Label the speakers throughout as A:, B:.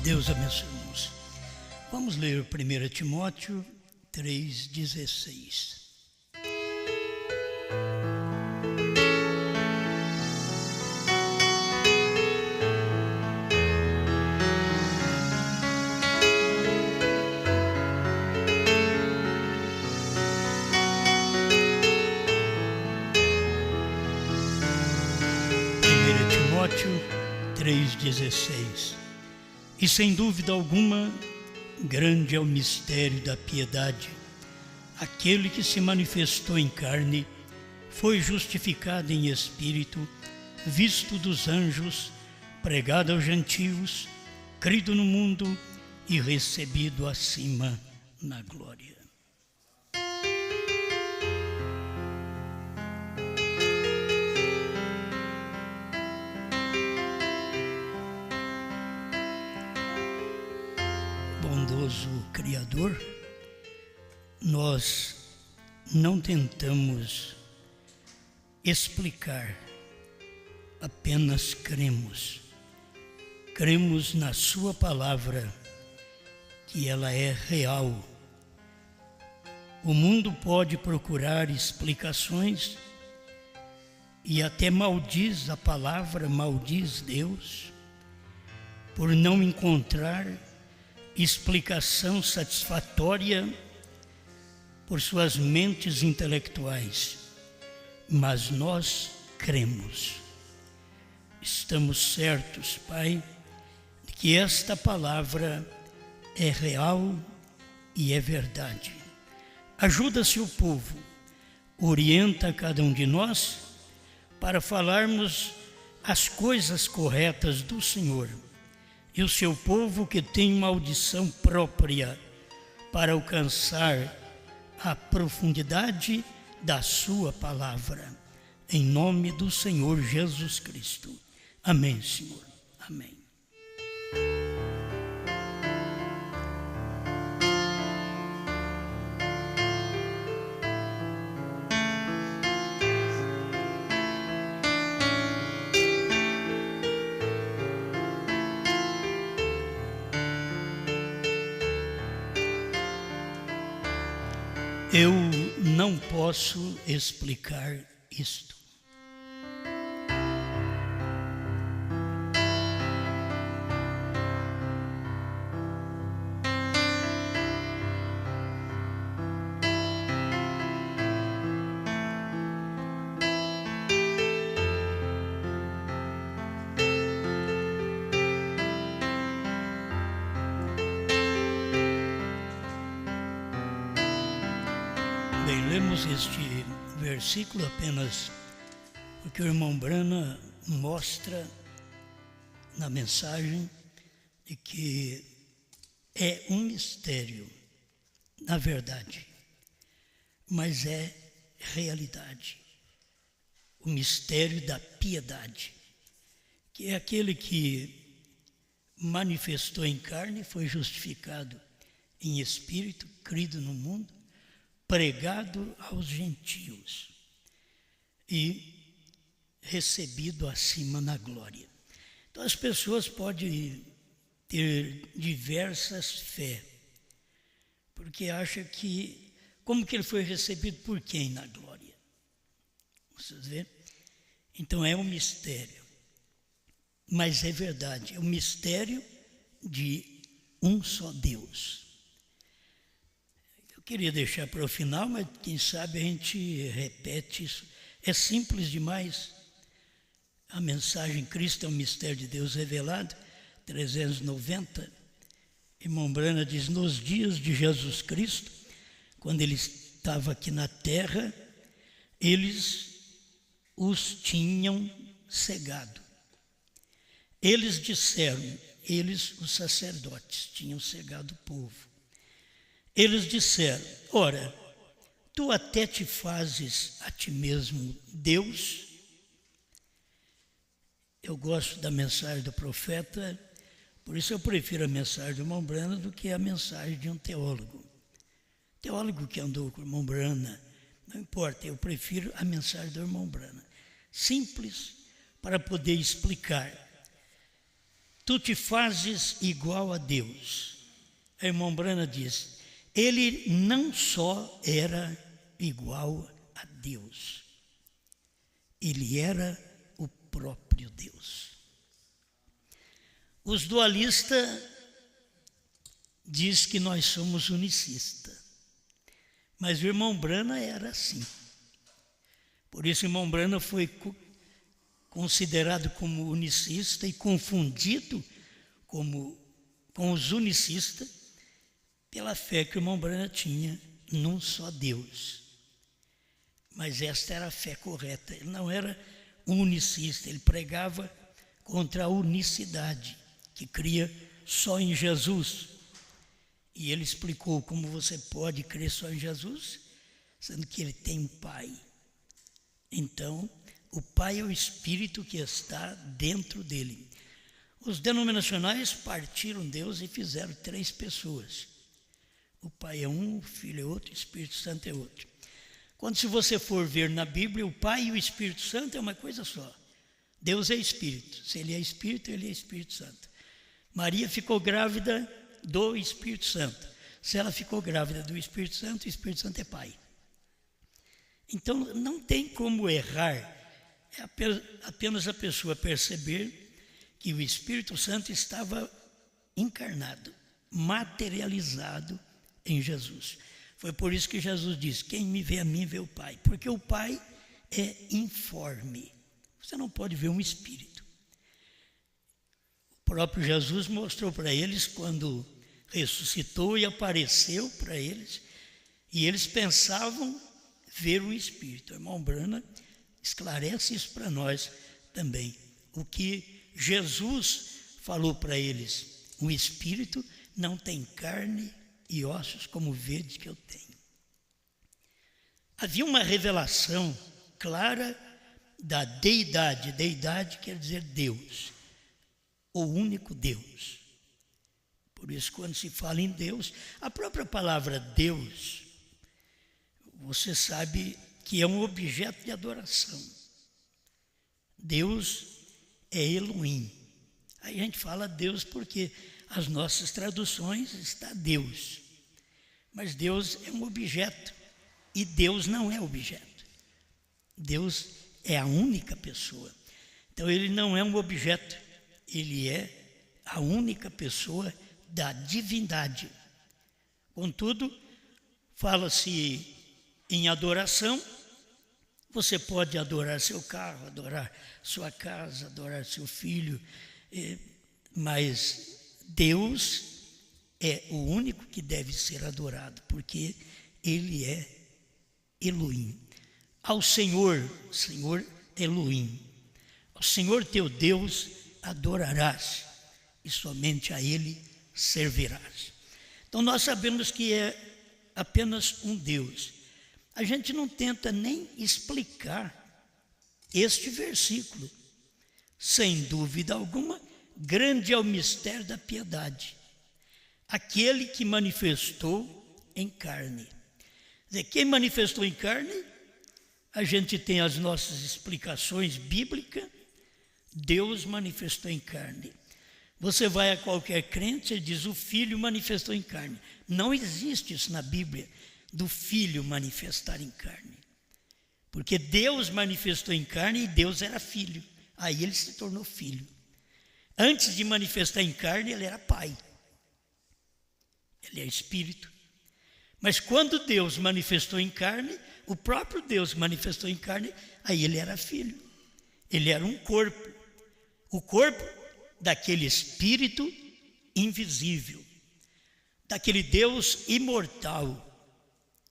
A: Deus abençoe, irmãos. Vamos ler 1 Timóteo 3,16. Timóteo 3,16. E sem dúvida alguma, grande é o mistério da piedade. Aquele que se manifestou em carne foi justificado em espírito, visto dos anjos, pregado aos gentios, crido no mundo e recebido acima na glória. Bondoso Criador, nós não tentamos explicar, apenas cremos. Cremos na Sua palavra, que ela é real. O mundo pode procurar explicações e até maldiz a palavra, maldiz Deus, por não encontrar explicação satisfatória por suas mentes intelectuais, mas nós cremos. Estamos certos, Pai, de que esta palavra é real e é verdade. Ajuda seu povo, orienta cada um de nós para falarmos as coisas corretas do Senhor. E o seu povo que tem uma audição própria para alcançar a profundidade da sua palavra. Em nome do Senhor Jesus Cristo. Amém, Senhor. Amém. Eu não posso explicar isto. Lemos este versículo apenas porque o irmão Brana mostra na mensagem de que é um mistério, na verdade, mas é realidade. O mistério da piedade, que é aquele que manifestou em carne, foi justificado em espírito, crido no mundo, pregado aos gentios e recebido acima na glória. Então as pessoas podem ter diversas fé, porque acham que, como que ele foi recebido por quem na glória? Vocês vê? Então é um mistério, mas é verdade, é um mistério de um só Deus. Queria deixar para o final, mas quem sabe a gente repete isso. É simples demais. A mensagem Cristo é um mistério de Deus revelado, 390. Irmão Brana diz, nos dias de Jesus Cristo, quando ele estava aqui na terra, eles os tinham cegado. Eles disseram, os sacerdotes, tinham cegado o povo. Eles disseram, ora, tu até te fazes a ti mesmo Deus? Eu gosto da mensagem do profeta, por isso eu prefiro a mensagem do irmão Brana do que a mensagem de um teólogo. Teólogo que andou com o irmão Brana, não importa, eu prefiro a mensagem do irmão Brana. Simples, para poder explicar tu te fazes igual a Deus. A irmã Brana diz, ele não só era igual a Deus, ele era o próprio Deus. Os dualistas dizem que nós somos unicistas, mas o irmão Brana era assim. Por isso o irmão Brana foi considerado como unicista e confundido com os unicistas pela fé que o irmão Brana tinha num só Deus. Mas esta era a fé correta. Ele não era um unicista, ele pregava contra a unicidade, que cria só em Jesus. E ele explicou como você pode crer só em Jesus, sendo que ele tem um Pai. Então, o Pai é o Espírito que está dentro dele. Os denominacionais partiram Deus e fizeram 3 pessoas. O Pai é um, o Filho é outro, o Espírito Santo é outro. Quando se você for ver na Bíblia, o Pai e o Espírito Santo é uma coisa só. Deus é Espírito. Se Ele é Espírito, Ele é Espírito Santo. Maria ficou grávida do Espírito Santo. Se ela ficou grávida do Espírito Santo, o Espírito Santo é Pai. Então, não tem como errar. É apenas a pessoa perceber que o Espírito Santo estava encarnado, materializado em Jesus. Foi por isso que Jesus disse, quem me vê a mim, vê o Pai. Porque o Pai é informe. Você não pode ver um Espírito. O próprio Jesus mostrou para eles quando ressuscitou e apareceu para eles. E eles pensavam ver o Espírito. O irmão Brana esclarece isso para nós também. O que Jesus falou para eles, o Espírito não tem carne e ossos como vedes que eu tenho. Havia uma revelação clara da deidade. Deidade quer dizer Deus, o único Deus. Por isso, quando se fala em Deus, a própria palavra Deus, você sabe que é um objeto de adoração. Deus é Elohim. Aí a gente fala Deus porque as nossas traduções está Deus. Mas Deus é um objeto e Deus não é objeto. Deus é a única pessoa. Então ele não é um objeto, ele é a única pessoa da divindade. Contudo, fala-se em adoração. Você pode adorar seu carro, adorar sua casa, adorar seu filho, mas Deus é o único que deve ser adorado, porque Ele é Elohim. Ao Senhor Elohim, ao Senhor teu Deus adorarás, e somente a Ele servirás. Então nós sabemos que é apenas um Deus. A gente não tenta nem explicar este versículo. Sem dúvida alguma, grande é o mistério da piedade. Aquele que manifestou em carne. Quer dizer, quem manifestou em carne, a gente tem as nossas explicações bíblicas, Deus manifestou em carne. Você vai a qualquer crente e diz, o Filho manifestou em carne. Não existe isso na Bíblia, do Filho manifestar em carne. Porque Deus manifestou em carne e Deus era Filho. Aí ele se tornou Filho. Antes de manifestar em carne, ele era Pai. Ele é Espírito. Mas quando Deus manifestou em carne, o próprio Deus manifestou em carne, aí ele era Filho. Ele era um corpo. O corpo daquele Espírito invisível. Daquele Deus imortal,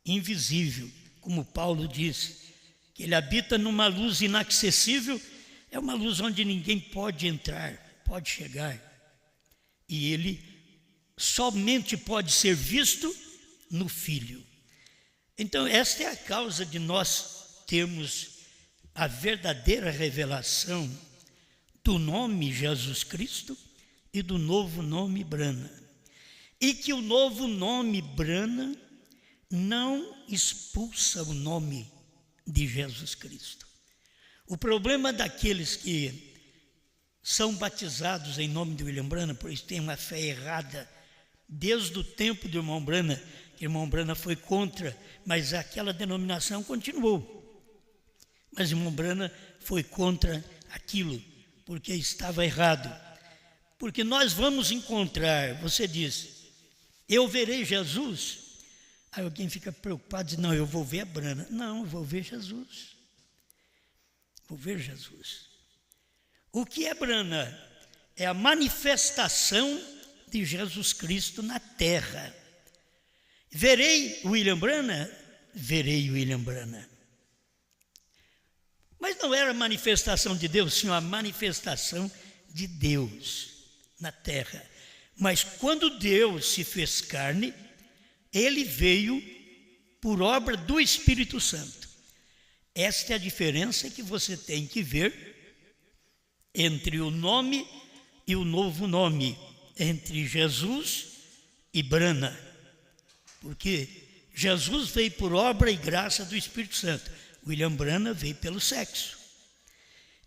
A: invisível, como Paulo disse, que ele habita numa luz inacessível, é uma luz onde ninguém pode entrar, pode chegar. E ele somente pode ser visto no Filho. Então, esta é a causa de nós termos a verdadeira revelação do nome Jesus Cristo e do novo nome Brana. E que o novo nome Brana não expulsa o nome de Jesus Cristo. O problema daqueles que são batizados em nome de William Branham, por isso tem uma fé errada. Desde o tempo do irmão Branham, que o irmão Branham foi contra, mas aquela denominação continuou. Mas o irmão Branham foi contra aquilo, porque estava errado. Porque nós vamos encontrar, você diz, eu verei Jesus. Aí alguém fica preocupado, diz, não, eu vou ver a Branham. Não, eu vou ver Jesus. Vou ver Jesus. O que é Branham? É a manifestação de Jesus Cristo na terra. Verei William Branham? Verei William Branham. Mas não era a manifestação de Deus, sim, a manifestação de Deus na terra. Mas quando Deus se fez carne, ele veio por obra do Espírito Santo. Esta é a diferença que você tem que ver entre o nome e o novo nome, entre Jesus e Branham. Porque Jesus veio por obra e graça do Espírito Santo. William Branham veio pelo sexo.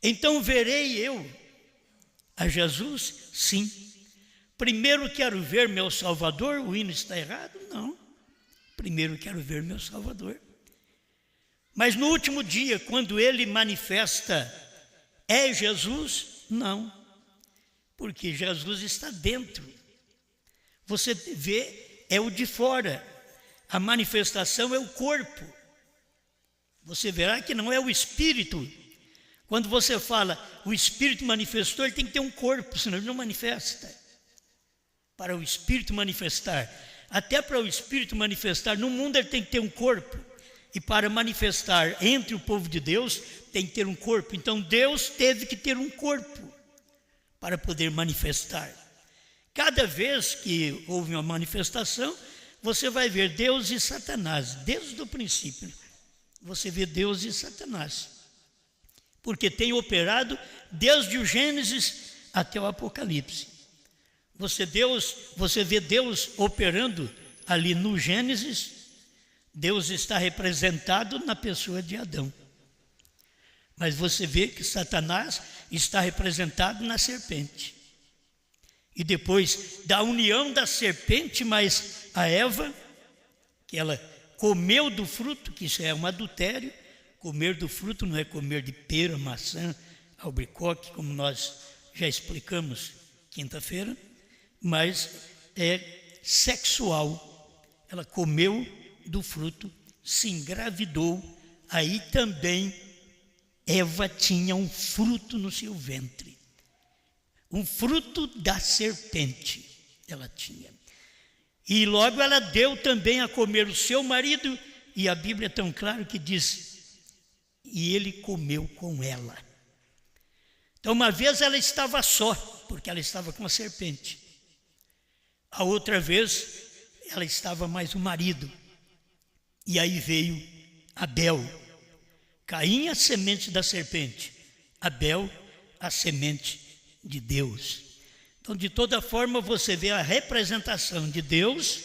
A: Então verei eu a Jesus? Sim. Primeiro quero ver meu Salvador, o hino está errado? Não. Primeiro quero ver meu Salvador. Mas no último dia, quando ele manifesta, é Jesus? Não. Porque Jesus está dentro. Você vê, é o de fora. A manifestação é o corpo. Você verá que não é o Espírito. Quando você fala, o Espírito manifestou, ele tem que ter um corpo, senão ele não manifesta. Para o Espírito manifestar, até para o Espírito manifestar no mundo, ele tem que ter um corpo. E para manifestar entre o povo de Deus, tem que ter um corpo. Então Deus teve que ter um corpo para poder manifestar. Cada vez que houve uma manifestação, você vai ver Deus e Satanás, desde o princípio. Você vê Deus e Satanás, porque tem operado desde o Gênesis até o Apocalipse. Você vê Deus operando ali no Gênesis, Deus está representado na pessoa de Adão. Mas você vê que Satanás está representado na serpente. E depois da união da serpente mais a Eva, que ela comeu do fruto, que isso é um adultério. Comer do fruto não é comer de pera, maçã, albaricoque, como nós já explicamos quinta-feira, mas é sexual. Ela comeu do fruto, se engravidou, aí também Eva tinha um fruto no seu ventre. Um fruto da serpente ela tinha. E logo ela deu também a comer o seu marido, e a Bíblia é tão claro que diz, e ele comeu com ela. Então uma vez ela estava só, porque ela estava com a serpente. A outra vez ela estava mais o marido. E aí veio Abel. Caim a semente da serpente, Abel a semente de Deus. Então, de toda forma, você vê a representação de Deus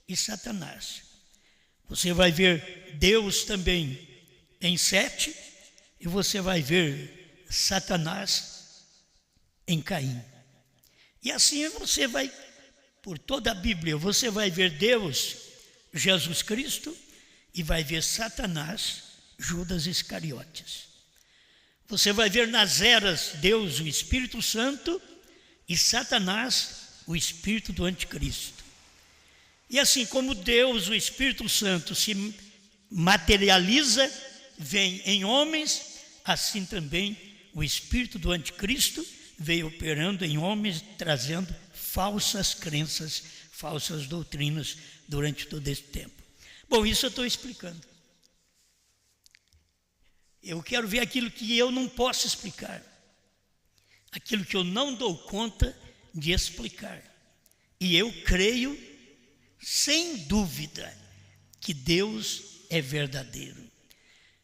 A: e Satanás. Você vai ver Deus também em Sete, e você vai ver Satanás em Caim. E assim você vai, por toda a Bíblia, você vai ver Deus, Jesus Cristo, e vai ver Satanás, Judas Iscariotes. Você vai ver nas eras Deus, o Espírito Santo, e Satanás, o espírito do anticristo. E assim como Deus, o Espírito Santo, se materializa, vem em homens, assim também o espírito do anticristo veio operando em homens, trazendo falsas crenças, falsas doutrinas durante todo esse tempo. Bom, isso eu estou explicando. Eu quero ver aquilo que eu não posso explicar, aquilo que eu não dou conta de explicar. E eu creio, sem dúvida, que Deus é verdadeiro.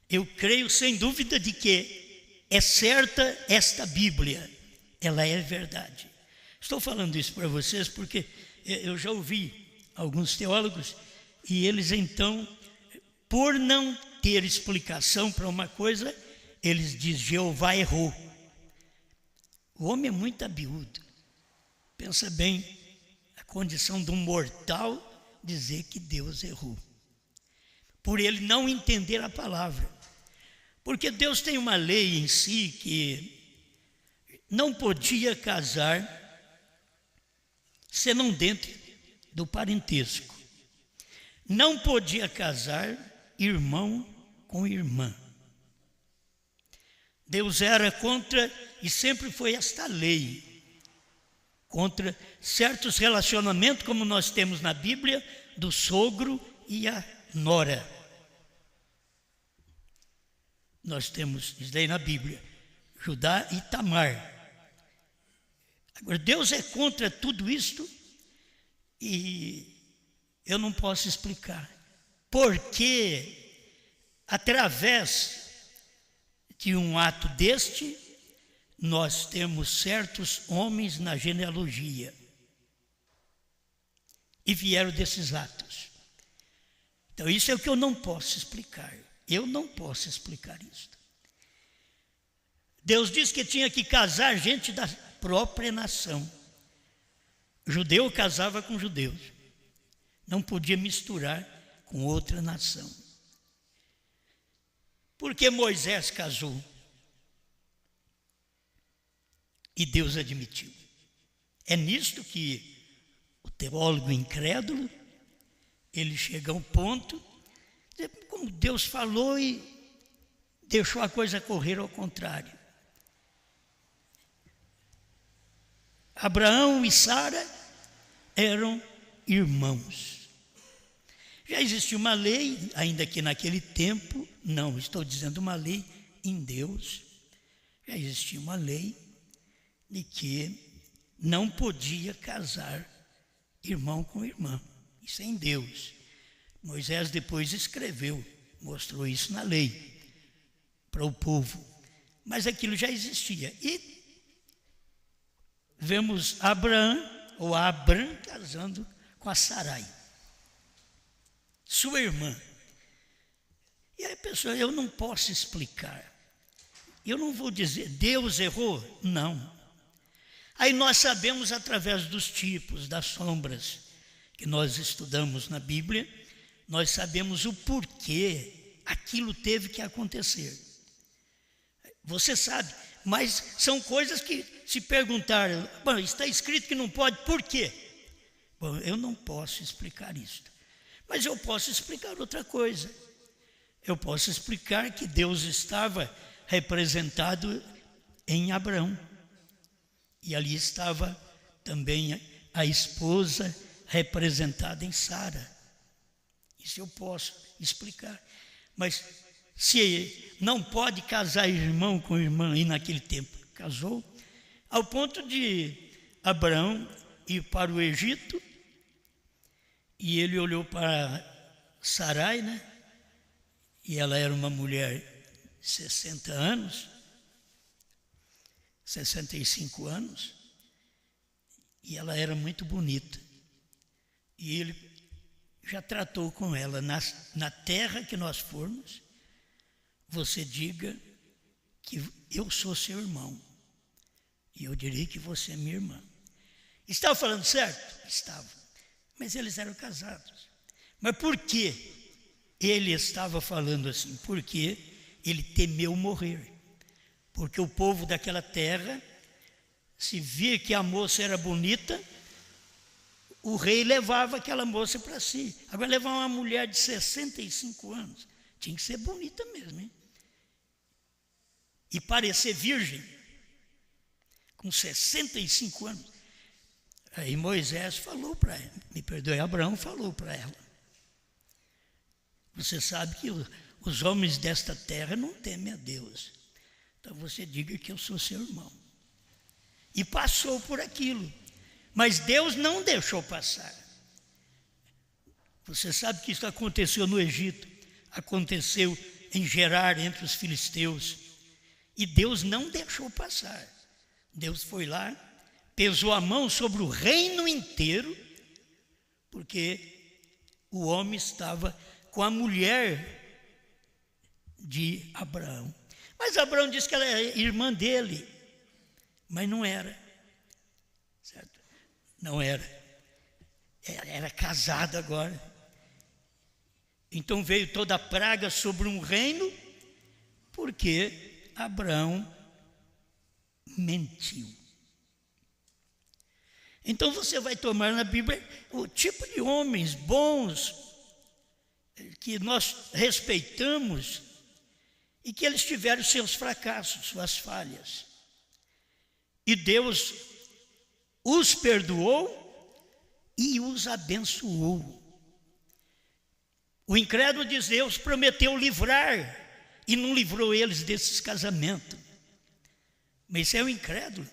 A: Eu creio, sem dúvida, de que é certa esta Bíblia, ela é verdade. Estou falando isso para vocês porque eu já ouvi alguns teólogos e eles então, por não ter explicação para uma coisa, eles dizem Jeová errou. O homem é muito abiúdo. Pensa bem, a condição de um mortal dizer que Deus errou, por ele não entender a palavra. Porque Deus tem uma lei em si que não podia casar senão dentro do parentesco. Não podia casar irmão com irmã. Deus era contra, e sempre foi esta lei, contra certos relacionamentos, como nós temos na Bíblia, do sogro e a nora. Nós temos isso daí na Bíblia, Judá e Tamar. Agora, Deus é contra tudo isto e eu não posso explicar. Porque, através de um ato deste, nós temos certos homens na genealogia. E vieram desses atos. Então, isso é o que eu não posso explicar. Eu não posso explicar isso. Deus disse que tinha que casar gente da própria nação. Judeu casava com judeus. Não podia misturar com outra nação. Porque Moisés casou. E Deus admitiu. É nisto que o teólogo incrédulo, ele chega ao ponto, como Deus falou e deixou a coisa correr ao contrário. Abraão e Sara eram irmãos. Já existia uma lei, ainda que naquele tempo, não, estou dizendo uma lei em Deus, já existia uma lei de que não podia casar irmão com irmã. Isso é em Deus. Moisés depois escreveu, mostrou isso na lei para o povo. Mas aquilo já existia. E vemos Abraão casando com a Sarai, sua irmã. E aí, pessoal, eu não posso explicar. Eu não vou dizer, Deus errou? Não. Aí nós sabemos através dos tipos, das sombras que nós estudamos na Bíblia, nós sabemos o porquê aquilo teve que acontecer. Você sabe, mas são coisas que se perguntar, bom, está escrito que não pode, por quê? Bom, eu não posso explicar isso. Mas eu posso explicar outra coisa. Eu posso explicar que Deus estava representado em Abraão. E ali estava também a esposa representada em Sara. Isso eu posso explicar. Mas se não pode casar irmão com irmã, e naquele tempo casou, ao ponto de Abraão ir para o Egito, e ele olhou para Sarai, né? E ela era uma mulher de 60 anos, 65 anos, e ela era muito bonita. E ele já tratou com ela, na terra que nós formos, você diga que eu sou seu irmão, e eu direi que você é minha irmã. Estava falando certo? Estava. Mas eles eram casados. Mas por que ele estava falando assim? Porque ele temeu morrer. Porque o povo daquela terra, se via que a moça era bonita, o rei levava aquela moça para si. Agora, levar uma mulher de 65 anos, tinha que ser bonita mesmo, hein? E parecer virgem, com 65 anos. Aí Moisés falou para ela, me perdoe, Abraão falou para ela. Você sabe que os homens desta terra não temem a Deus. Então você diga que eu sou seu irmão. E passou por aquilo. Mas Deus não deixou passar. Você sabe que isso aconteceu no Egito, aconteceu em Gerar, entre os filisteus. E Deus não deixou passar. Deus foi lá, pesou a mão sobre o reino inteiro, porque o homem estava com a mulher de Abraão. Mas Abraão disse que ela é irmã dele. mas não era, certo? Não era. Era casado agora. Então veio toda a praga sobre um reino, porque Abraão mentiu. Então você vai tomar na Bíblia o tipo de homens bons que nós respeitamos e que eles tiveram seus fracassos, suas falhas. E Deus os perdoou e os abençoou. O incrédulo diz: Deus prometeu livrar e não livrou eles desses casamentos. Mas isso é o incrédulo.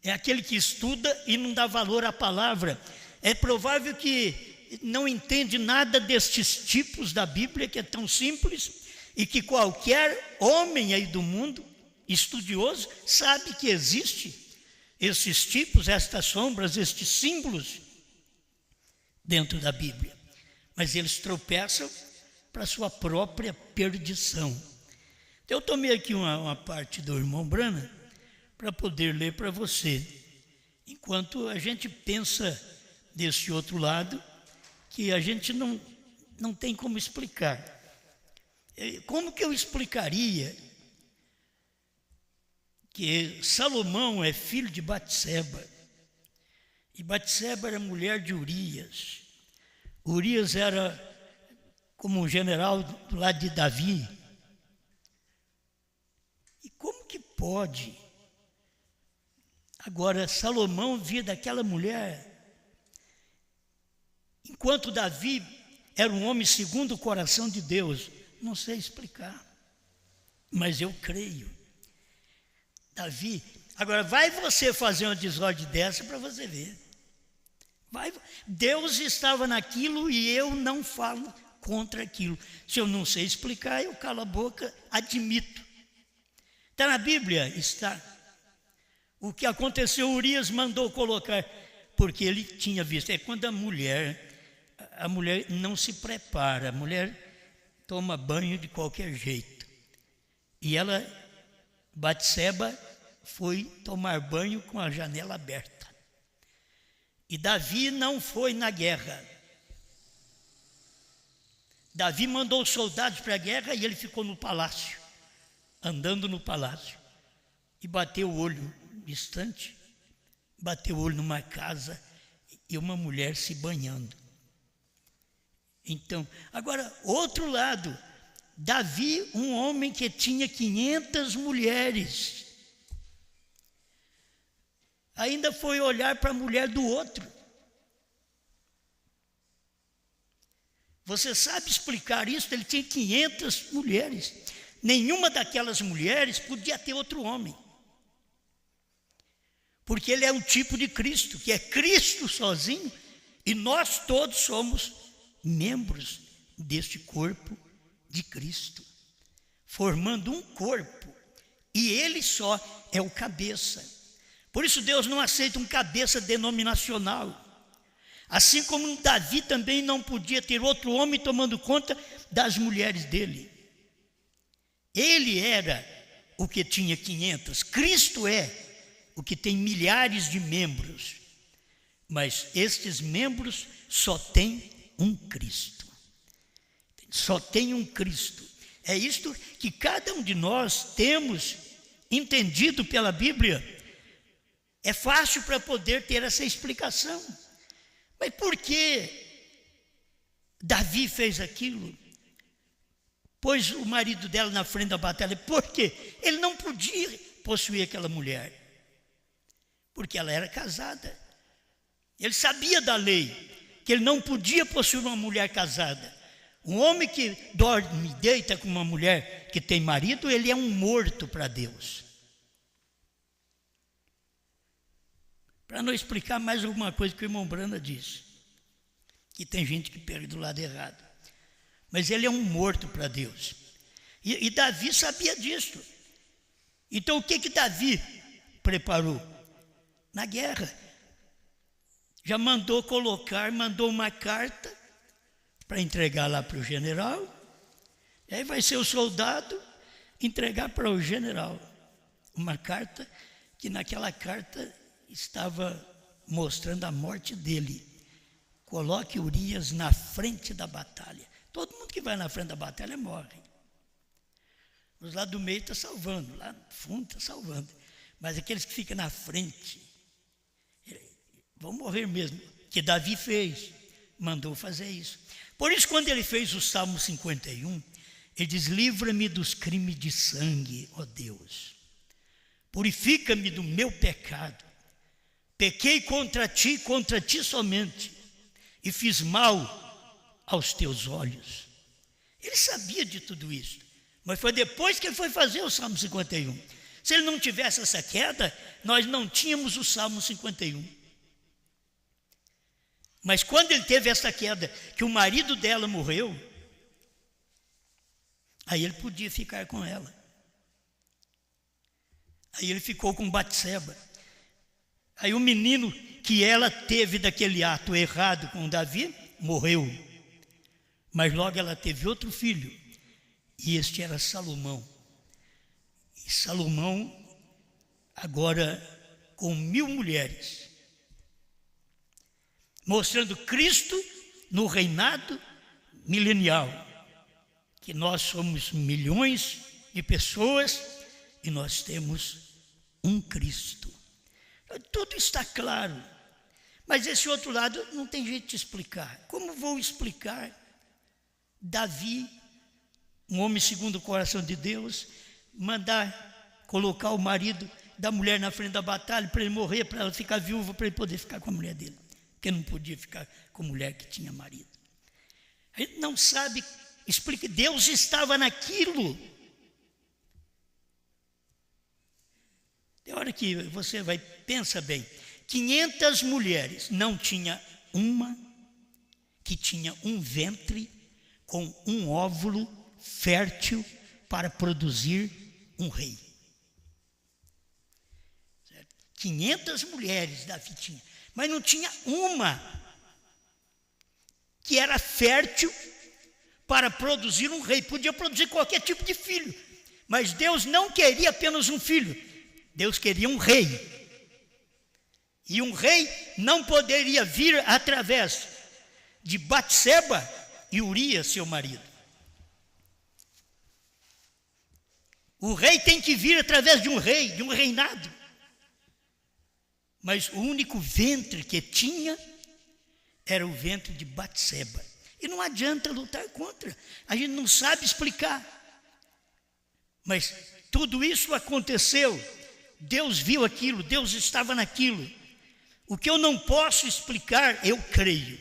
A: É aquele que estuda e não dá valor à palavra. É provável que não entende nada destes tipos da Bíblia, que é tão simples, e que qualquer homem aí do mundo, estudioso, sabe que existe esses tipos, estas sombras, estes símbolos dentro da Bíblia. Mas eles tropeçam para a sua própria perdição. Eu tomei aqui uma parte do irmão Brana para poder ler para você, enquanto a gente pensa desse outro lado, que a gente não tem como explicar. Como que eu explicaria que Salomão é filho de Batseba, e Batseba era mulher de Urias? Urias era como um general do lado de Davi. E como que pode? Agora, Salomão via daquela mulher, enquanto Davi era um homem segundo o coração de Deus. Não sei explicar, mas eu creio. Davi, agora vai você fazer uma desordem dessa para você ver. Deus estava naquilo e eu não falo contra aquilo. Se eu não sei explicar, eu calo a boca, admito. Está na Bíblia? Está. O que aconteceu, Urias mandou colocar, porque ele tinha visto. É quando a mulher não se prepara, a mulher toma banho de qualquer jeito. E Batseba, foi tomar banho com a janela aberta. E Davi não foi na guerra. Davi mandou soldados para a guerra e ele ficou no palácio, andando no palácio. E bateu o olho distante, bateu o olho numa casa e uma mulher se banhando. Então, agora, outro lado, Davi, um homem que tinha 500 mulheres, ainda foi olhar para a mulher do outro. Você sabe explicar isso? Ele tinha 500 mulheres. Nenhuma daquelas mulheres podia ter outro homem. Porque ele é um tipo de Cristo, que é Cristo sozinho, e nós todos somos membros deste corpo de Cristo, formando um corpo, e ele só é o cabeça. Por isso Deus não aceita um cabeça denominacional. Assim como Davi também não podia ter outro homem tomando conta das mulheres dele. Ele era o que tinha 500, Cristo é o que tem milhares de membros, mas estes membros só têm um Cristo. Só tem um Cristo. É isto que cada um de nós temos entendido pela Bíblia. É fácil para poder ter essa explicação. Mas por que Davi fez aquilo? Pôs o marido dela na frente da batalha. Por quê? Ele não podia possuir aquela mulher, porque ela era casada. Ele sabia da lei, que ele não podia possuir uma mulher casada. Um homem que dorme e deita com uma mulher que tem marido, ele é um morto para Deus. Para não explicar mais alguma coisa que o irmão Brana disse, que tem gente que pega do lado errado. Mas ele é um morto para Deus. E Davi sabia disso. Então o que Davi preparou? Na guerra, já mandou uma carta para entregar lá para o general. E aí vai ser o soldado entregar para o general uma carta que naquela carta estava mostrando a morte dele. Coloque Urias na frente da batalha. Todo mundo que vai na frente da batalha morre. Os lá do meio estão salvando, lá no fundo estão salvando. Mas aqueles que ficam na frente vão morrer mesmo. Que Davi fez, mandou fazer isso. Por isso, quando ele fez o Salmo 51, ele diz: livra-me dos crimes de sangue, ó Deus. Purifica-me do meu pecado. Pequei contra ti somente, e fiz mal aos teus olhos. Ele sabia de tudo isso, mas foi depois que ele foi fazer o Salmo 51. Se ele não tivesse essa queda, nós não tínhamos o Salmo 51. Mas quando ele teve essa queda, que o marido dela morreu, aí ele podia ficar com ela. Aí ele ficou com Batseba. Aí o menino que ela teve daquele ato errado com Davi, morreu. Mas logo ela teve outro filho, e este era Salomão. E Salomão, agora com 1000 mulheres, mostrando Cristo no reinado milenial, que nós somos milhões de pessoas e nós temos um Cristo. Tudo está claro, mas esse outro lado não tem jeito de explicar. Como vou explicar Davi, um homem segundo o coração de Deus, mandar colocar o marido da mulher na frente da batalha para ele morrer, para ela ficar viúva, para ele poder ficar com a mulher dele, porque não podia ficar com a mulher que tinha marido. A gente não sabe, explica. Deus estava naquilo. Tem hora que você vai, pensa bem, 500 mulheres, não tinha uma que tinha um ventre com um óvulo fértil para produzir um rei. Certo? 500 mulheres Davi tinha, mas não tinha uma que era fértil para produzir um rei. Podia produzir qualquer tipo de filho, mas Deus não queria apenas um filho. Deus queria um rei, e um rei não poderia vir através de Batseba e Urias, seu marido. O rei tem que vir através de um rei, de um reinado. Mas o único ventre que tinha era o ventre de Batseba. E não adianta lutar contra, a gente não sabe explicar. Mas tudo isso aconteceu. Deus viu aquilo, Deus estava naquilo. O que eu não posso explicar, eu creio.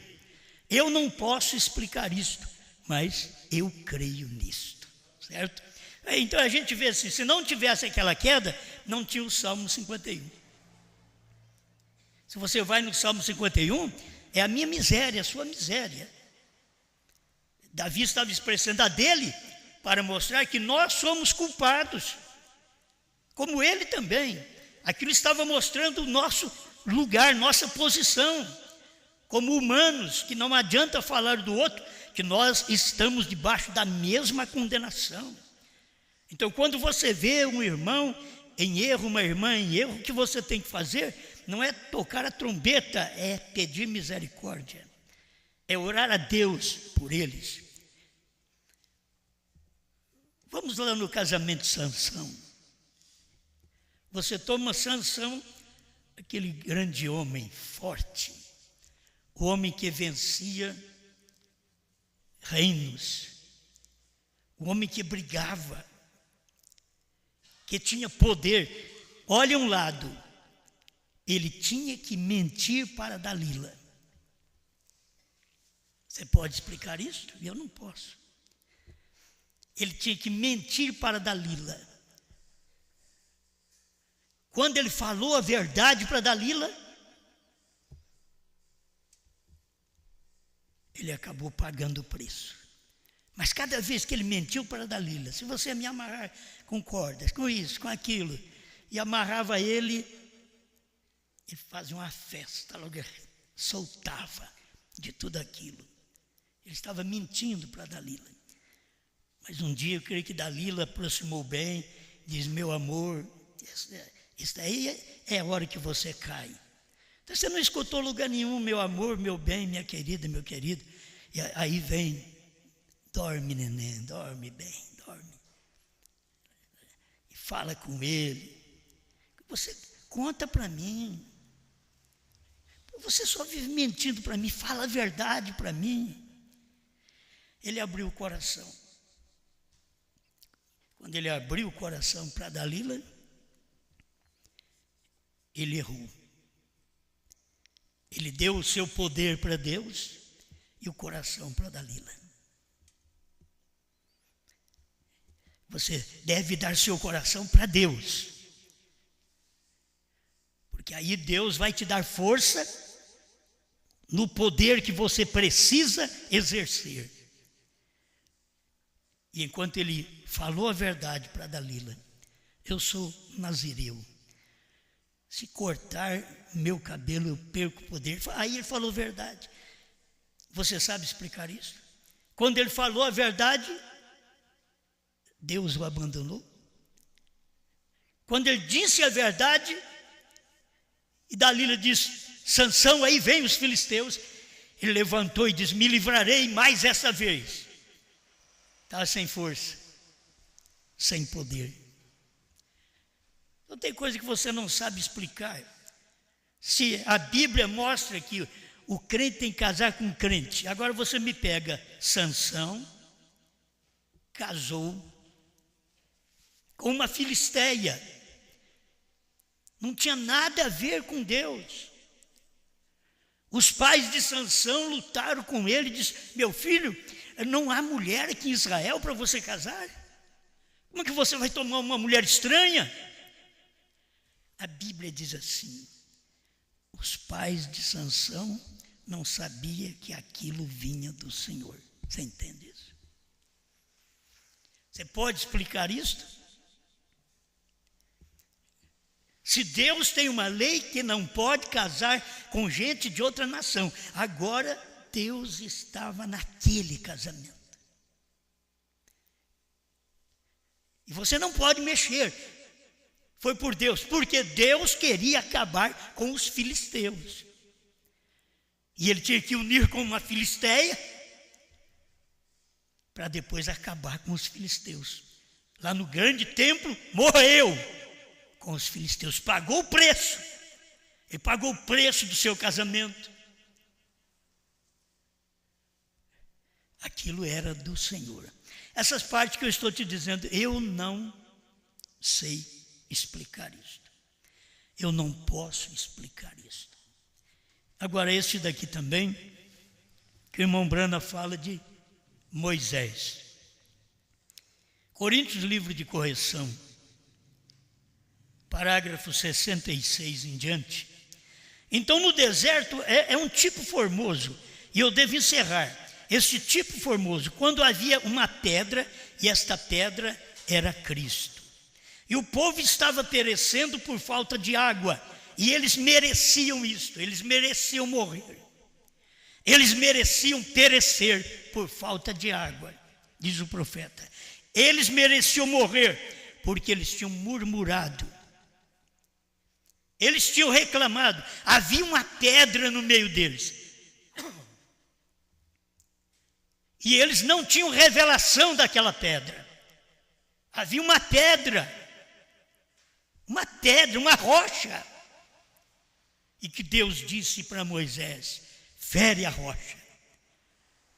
A: Eu não posso explicar isto, mas eu creio nisto, certo? Então a gente vê assim, se não tivesse aquela queda, não tinha o Salmo 51. Se você vai no Salmo 51, é a minha miséria, a sua miséria. Davi estava expressando a dele para mostrar que nós somos culpados, como ele também. Aquilo estava mostrando o nosso lugar, nossa posição, como humanos, que não adianta falar do outro, que nós estamos debaixo da mesma condenação. Então, quando você vê um irmão em erro, uma irmã em erro, o que você tem que fazer não é tocar a trombeta, é pedir misericórdia, é orar a Deus por eles. Vamos lá no casamento de Sansão. Você toma Sansão, aquele grande homem forte, o homem que vencia reinos, o homem que brigava, que tinha poder. Olha um lado, ele tinha que mentir para Dalila. Você pode explicar isso? Eu não posso. Ele tinha que mentir para Dalila. Quando ele falou a verdade para Dalila, ele acabou pagando o preço. Mas cada vez que ele mentiu para Dalila, se você me amarrar com cordas, com isso, com aquilo, e amarrava ele fazia uma festa, logo ele soltava de tudo aquilo. Ele estava mentindo para Dalila. Mas um dia eu creio que Dalila aproximou bem, diz: meu amor, Isso daí é a hora que você cai. Então você não escutou lugar nenhum, meu amor, meu bem, minha querida, meu querido. E aí vem, dorme, neném, dorme bem, dorme. E fala com ele. Você conta para mim. Você só vive mentindo para mim, fala a verdade para mim. Ele abriu o coração. Quando ele abriu o coração para Dalila, ele errou. Ele deu o seu poder para Deus e o coração para Dalila. Você deve dar seu coração para Deus. Porque aí Deus vai te dar força no poder que você precisa exercer. E enquanto ele falou a verdade para Dalila, eu sou nazireu. Se cortar meu cabelo, eu perco o poder. Aí ele falou a verdade. Você sabe explicar isso? Quando ele falou a verdade, Deus o abandonou. Quando ele disse a verdade, e Dalila disse, Sansão, aí vem os filisteus. Ele levantou e disse, me livrarei mais essa vez. Estava sem força, sem poder. Então tem coisa que você não sabe explicar. Se a Bíblia mostra que o crente tem que casar com o crente, agora você me pega, Sansão casou com uma filisteia. Não tinha nada a ver com Deus. Os pais de Sansão lutaram com ele e disseram, meu filho, não há mulher aqui em Israel para você casar? Como é que você vai tomar uma mulher estranha? A Bíblia diz assim, os pais de Sansão não sabiam que aquilo vinha do Senhor. Você entende isso? Você pode explicar isto? Se Deus tem uma lei que não pode casar com gente de outra nação, agora Deus estava naquele casamento. E você não pode mexer. Foi por Deus, porque Deus queria acabar com os filisteus. E ele tinha que unir com uma filisteia para depois acabar com os filisteus. Lá no grande templo, morreu com os filisteus, pagou o preço. Ele pagou o preço do seu casamento. Aquilo era do Senhor. Essas partes que eu estou te dizendo, eu não sei explicar isto. Eu não posso explicar isto. Agora, esse daqui também, que o irmão Brana fala de Moisés. Coríntios, livro de correção, parágrafo 66 em diante. Então, no deserto é um tipo formoso, e eu devo encerrar. Este tipo formoso, quando havia uma pedra, e esta pedra era Cristo. E o povo estava perecendo por falta de água, e eles mereciam isto, eles mereciam morrer. Eles mereciam perecer por falta de água, diz o profeta. Eles mereciam morrer, porque eles tinham murmurado. Eles tinham reclamado, havia uma pedra no meio deles. E eles não tinham revelação daquela pedra. Havia uma pedra, uma rocha. E que Deus disse para Moisés, fere a rocha.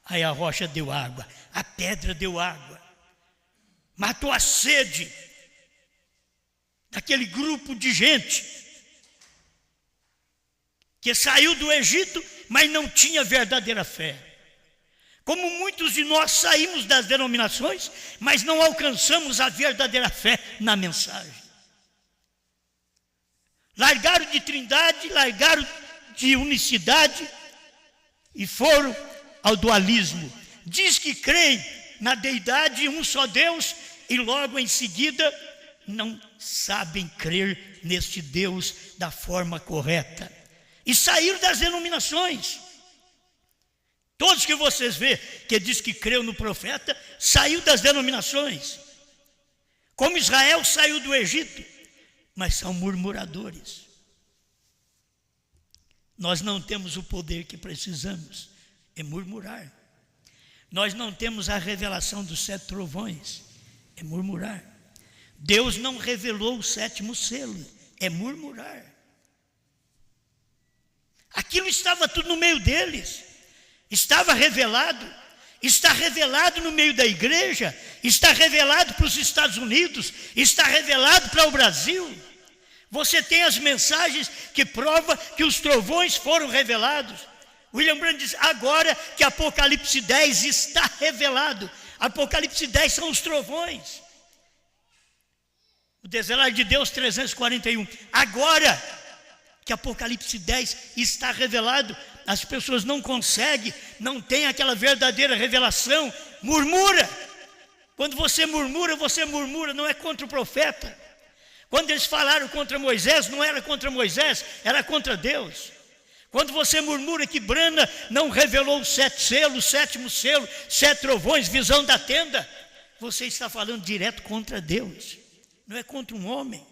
A: Aí a rocha deu água, a pedra deu água. Matou a sede daquele grupo de gente que saiu do Egito, mas não tinha verdadeira fé. Como muitos de nós saímos das denominações, mas não alcançamos a verdadeira fé na mensagem. Largaram de trindade, largaram de unicidade e foram ao dualismo. Diz que creem na deidade um só Deus e logo em seguida não sabem crer neste Deus da forma correta. E saíram das denominações. Todos que vocês vê que diz que creu no profeta, saiu das denominações. Como Israel saiu do Egito, mas são murmuradores. Nós não temos o poder que precisamos, é murmurar. Nós não temos a revelação dos 7 trovões, é murmurar. Deus não revelou o 7º selo, é murmurar. Aquilo estava tudo no meio deles, estava revelado, está revelado no meio da igreja, está revelado para os Estados Unidos, está revelado para o Brasil. Você tem as mensagens que provam que os trovões foram revelados. William Branham diz, agora que Apocalipse 10 está revelado. Apocalipse 10 são os trovões. O desvelar de Deus 341. Agora que Apocalipse 10 está revelado, as pessoas não conseguem, não tem aquela verdadeira revelação, murmura. Quando você murmura, não é contra o profeta. Quando eles falaram contra Moisés, não era contra Moisés, era contra Deus. Quando você murmura que Brana não revelou os 7 selos, o 7º selo, 7 trovões, visão da tenda, você está falando direto contra Deus, não é contra um homem.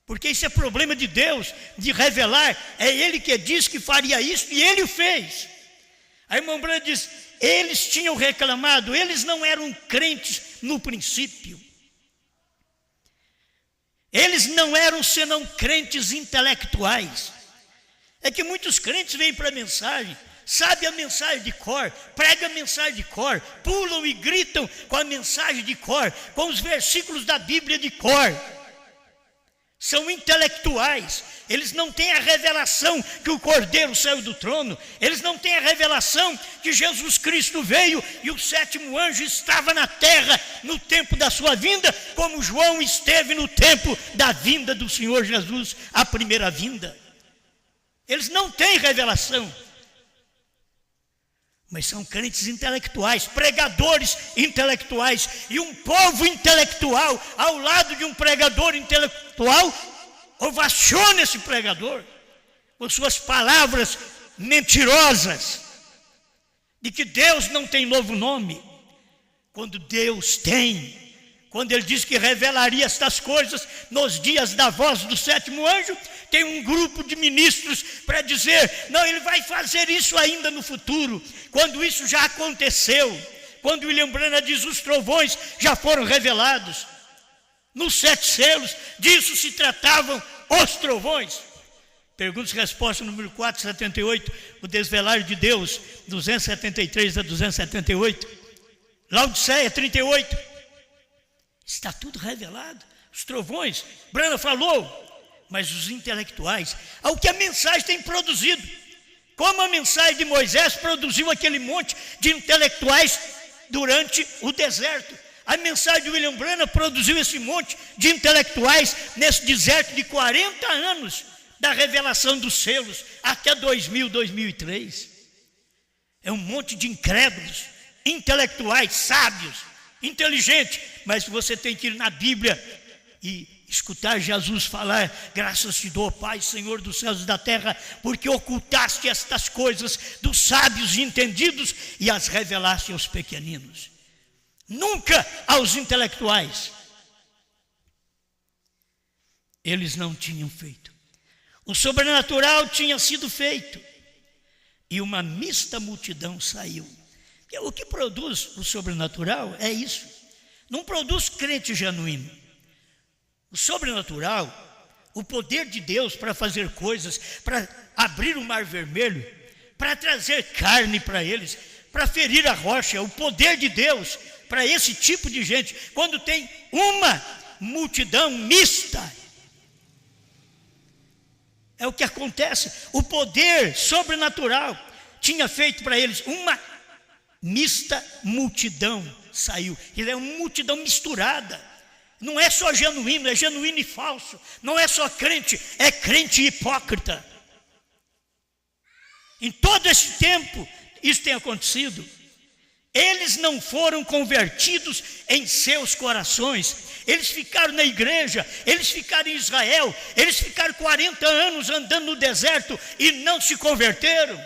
A: Porque isso é problema de Deus, de revelar, é Ele que disse que faria isso e Ele o fez. A irmã Brana diz, eles tinham reclamado, eles não eram crentes no princípio. Eles não eram senão crentes intelectuais. É que muitos crentes vêm para a mensagem, sabem a mensagem de cor, pregam a mensagem de cor, pulam e gritam com a mensagem de cor, com os versículos da Bíblia de cor. São intelectuais, eles não têm a revelação que o Cordeiro saiu do trono, eles não têm a revelação que Jesus Cristo veio e o 7º anjo estava na terra no tempo da sua vinda, como João esteve no tempo da vinda do Senhor Jesus, a primeira vinda. Eles não têm revelação, mas são crentes intelectuais, pregadores intelectuais, e um povo intelectual ao lado de um pregador intelectual ovaciona esse pregador com suas palavras mentirosas de que Deus não tem novo nome, quando Deus tem. Quando ele diz que revelaria estas coisas nos dias da voz do 7º anjo, tem um grupo de ministros para dizer, não, ele vai fazer isso ainda no futuro, quando isso já aconteceu. Quando William Branham diz, os trovões já foram revelados. Nos 7 selos, disso se tratavam os trovões. Perguntas e respostas, número 478, o desvelar de Deus, 273 a 278. Laodiceia, 38. Está tudo revelado. Os trovões, Branham falou, mas os intelectuais, ao que a mensagem tem produzido. Como a mensagem de Moisés produziu aquele monte de intelectuais durante o deserto. A mensagem de William Branham produziu esse monte de intelectuais nesse deserto de 40 anos da revelação dos selos até 2000, 2003. É um monte de incrédulos, intelectuais, sábios, inteligentes, mas você tem que ir na Bíblia e escutar Jesus falar, graças te dou, Pai, Senhor dos céus e da terra, porque ocultaste estas coisas dos sábios e entendidos e as revelaste aos pequeninos. Nunca aos intelectuais. Eles não tinham feito. O sobrenatural tinha sido feito e uma mista multidão saiu. O que produz o sobrenatural é isso. Não produz crente genuíno. O sobrenatural, o poder de Deus para fazer coisas, para abrir o mar vermelho, para trazer carne para eles, para ferir a rocha, o poder de Deus para esse tipo de gente, quando tem uma multidão mista, é o que acontece. O poder sobrenatural tinha feito para eles uma mista multidão saiu. Ele é uma multidão misturada. Não é só genuíno, é genuíno e falso. Não é só crente, é crente hipócrita. Em todo esse tempo, isso tem acontecido. Eles não foram convertidos em seus corações. Eles ficaram na igreja, eles ficaram em Israel, eles ficaram 40 anos andando no deserto e não se converteram.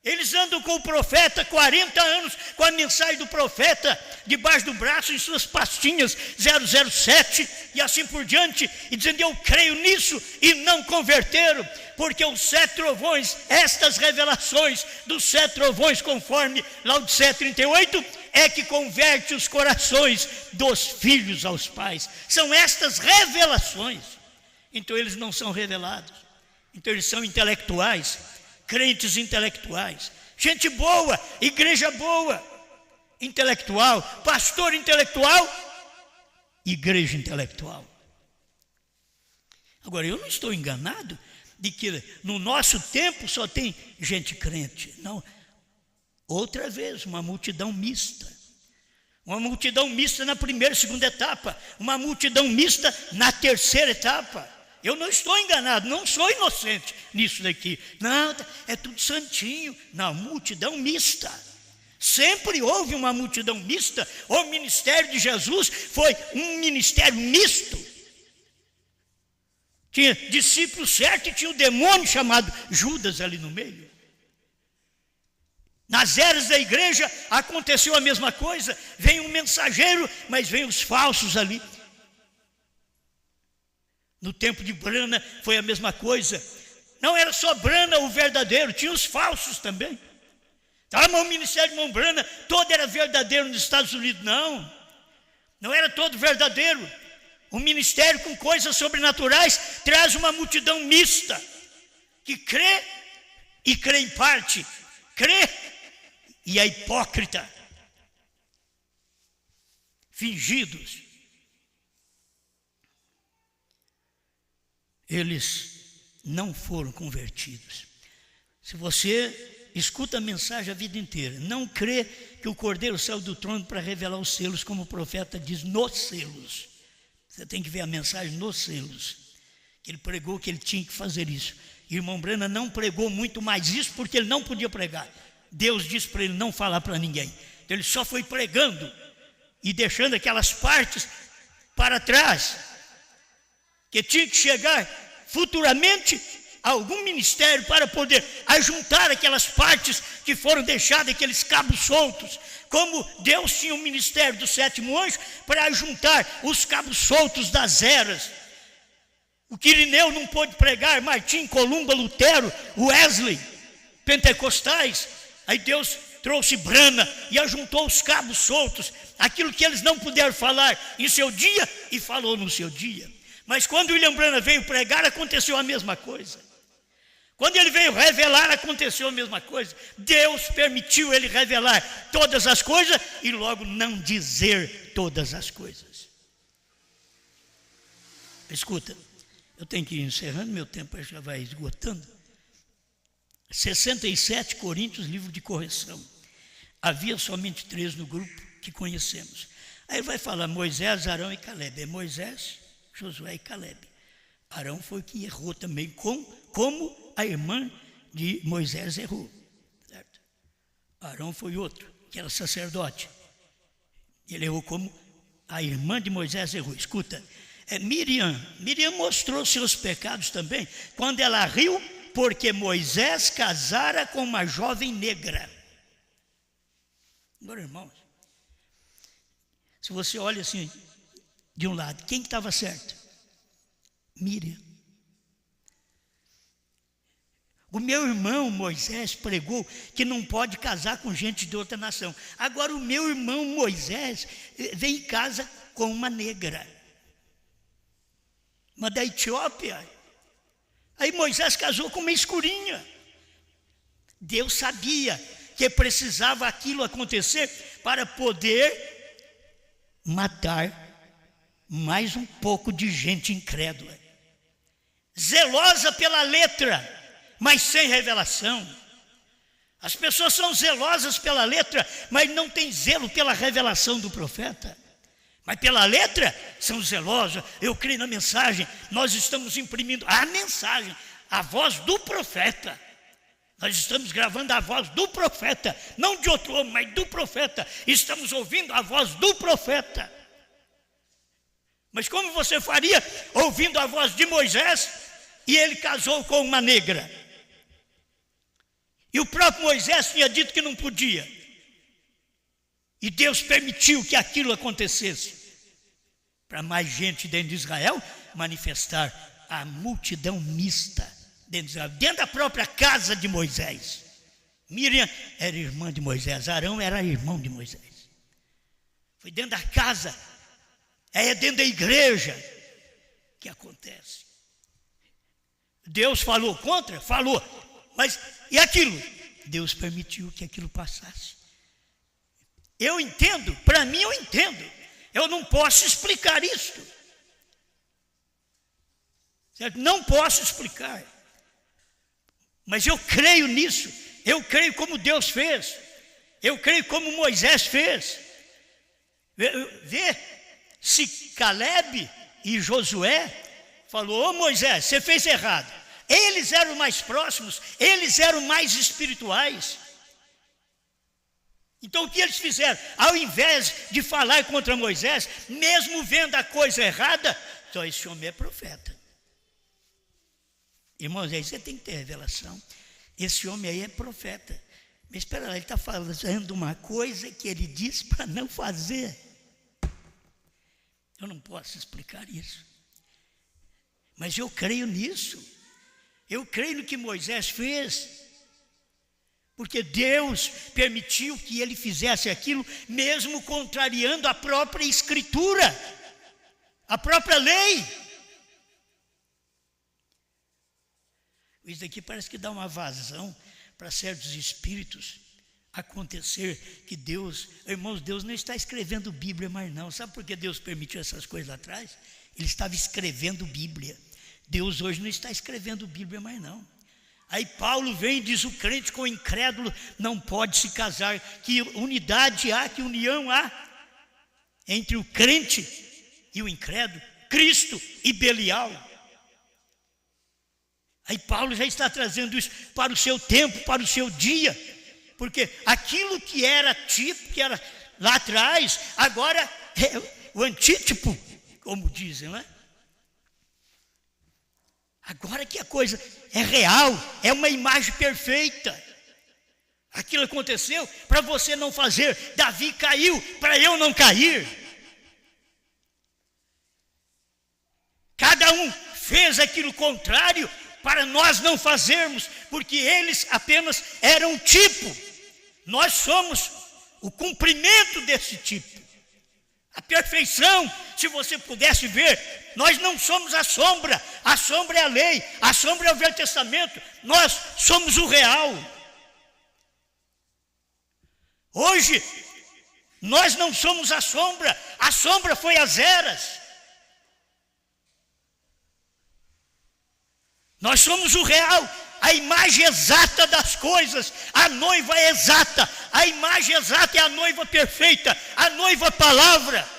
A: Eles andam com o profeta 40 anos, com a mensagem do profeta debaixo do braço, em suas pastinhas 007 e assim por diante, e dizendo: eu creio nisso, e não converteram, porque os 7 trovões, estas revelações dos 7 trovões, conforme Laodiceia 38, é que converte os corações dos filhos aos pais. São estas revelações. Então eles não são revelados, então eles são intelectuais, crentes intelectuais, gente boa, igreja boa, intelectual, pastor intelectual, igreja intelectual. Agora, eu não estou enganado de que no nosso tempo só tem gente crente, não. Outra vez, uma multidão mista. Uma multidão mista na primeira e segunda etapa, uma multidão mista na terceira etapa. Eu não estou enganado, não sou inocente nisso daqui. Não, é tudo santinho. Não, multidão mista. Sempre houve uma multidão mista. O ministério de Jesus foi um ministério misto. Tinha discípulo certo e tinha o demônio chamado Judas ali no meio. Nas eras da igreja aconteceu a mesma coisa. Vem um mensageiro, mas vem os falsos ali. No tempo de Brana foi a mesma coisa. Não era só Brana o verdadeiro, tinha os falsos também. Mas o ministério de irmão Brana todo era verdadeiro nos Estados Unidos. Não era todo verdadeiro. O ministério com coisas sobrenaturais traz uma multidão mista, que crê e crê em parte, crê e é hipócrita, fingidos. Eles não foram convertidos. Se você escuta a mensagem a vida inteira, não crê que o Cordeiro saiu do trono para revelar os selos, como o profeta diz, nos selos. Você tem que ver a mensagem nos selos. Que ele pregou que ele tinha que fazer isso. E o irmão Brana não pregou muito mais isso, porque ele não podia pregar. Deus disse para ele não falar para ninguém. Então ele só foi pregando e deixando aquelas partes para trás, que tinha que chegar futuramente a algum ministério para poder ajuntar aquelas partes que foram deixadas, aqueles cabos soltos. Como Deus tinha um ministério do 7º anjo para ajuntar os cabos soltos das eras. O Quirineu não pôde pregar, Martim, Columba, Lutero, Wesley, pentecostais. Aí Deus trouxe Brana e ajuntou os cabos soltos, aquilo que eles não puderam falar em seu dia e falou no seu dia. Mas quando William Branham veio pregar, aconteceu a mesma coisa. Quando ele veio revelar, aconteceu a mesma coisa. Deus permitiu ele revelar todas as coisas e logo não dizer todas as coisas. Escuta, eu tenho que ir encerrando, meu tempo já vai esgotando. 67 Coríntios, livro de correção. Havia somente 3 no grupo que conhecemos. Aí vai falar Moisés, Arão e Calebe. É Moisés, Josué e Calebe. Arão foi que errou também, como a irmã de Moisés errou. Certo? Arão foi outro, que era sacerdote. Ele errou como a irmã de Moisés errou. Escuta, Miriam mostrou seus pecados também, quando ela riu, porque Moisés casara com uma jovem negra. Agora, irmãos, se você olha assim, de um lado, quem estava certo? Miriam. O meu irmão Moisés pregou que não pode casar com gente de outra nação. Agora o meu irmão Moisés vem em casa com uma negra, uma da Etiópia. Aí Moisés casou com uma escurinha. Deus sabia que precisava aquilo acontecer para poder matar mais um pouco de gente incrédula, zelosa pela letra, mas sem revelação. As pessoas são zelosas pela letra, mas não têm zelo pela revelação do profeta. Mas pela letra são zelosas. Eu creio na mensagem, nós estamos imprimindo a mensagem, a voz do profeta. Nós estamos gravando a voz do profeta, não de outro homem, mas do profeta. Estamos ouvindo a voz do profeta. Mas como você faria ouvindo a voz de Moisés e ele casou com uma negra? E o próprio Moisés tinha dito que não podia. E Deus permitiu que aquilo acontecesse, para mais gente dentro de Israel manifestar a multidão mista dentro de Israel, dentro da própria casa de Moisés. Miriam era irmã de Moisés, Arão era irmão de Moisés. Foi dentro da casa, é dentro da igreja que acontece. Deus falou contra? Falou. Mas e aquilo? Deus permitiu que aquilo passasse. Eu entendo, para mim eu entendo. Eu não posso explicar isto. Certo? Não posso explicar. Mas eu creio nisso. Eu creio como Deus fez. Eu creio como Moisés fez. Vê se Caleb e Josué falou: ô Moisés, você fez errado. Eles eram mais próximos, eles eram mais espirituais. Então o que eles fizeram? Ao invés de falar contra Moisés, mesmo vendo a coisa errada, só esse homem é profeta. Irmãos, aí você tem que ter revelação. Esse homem aí é profeta. Mas espera lá, ele está fazendo uma coisa que ele disse para não fazer. Eu não posso explicar isso. Mas eu creio nisso. Eu creio no que Moisés fez. Porque Deus permitiu que ele fizesse aquilo, mesmo contrariando a própria Escritura, a própria lei. Isso aqui parece que dá uma vazão para certos espíritos acontecer, que Deus, irmãos, Deus não está escrevendo Bíblia mais não. Sabe por que Deus permitiu essas coisas lá atrás? Ele estava escrevendo Bíblia. Deus hoje não está escrevendo Bíblia mais não. Aí Paulo vem e diz: o crente com o incrédulo não pode se casar. Que unidade há, que união há entre o crente e o incrédulo, Cristo e Belial. Aí Paulo já está trazendo isso para o seu tempo, para o seu dia, porque aquilo que era tipo, que era lá atrás, agora é o antítipo, como dizem, não é? Agora que a coisa é real, é uma imagem perfeita. Aquilo aconteceu para você não fazer. Davi caiu para eu não cair. Cada um fez aquilo contrário para nós não fazermos, porque eles apenas eram um tipo. Nós somos o cumprimento desse tipo. A perfeição, se você pudesse ver, nós não somos a sombra é a lei, a sombra é o Velho Testamento, nós somos o real. Hoje, nós não somos a sombra foi as eras. Nós somos o real, a imagem exata das coisas, a noiva exata, a imagem exata é a noiva perfeita, a noiva palavra.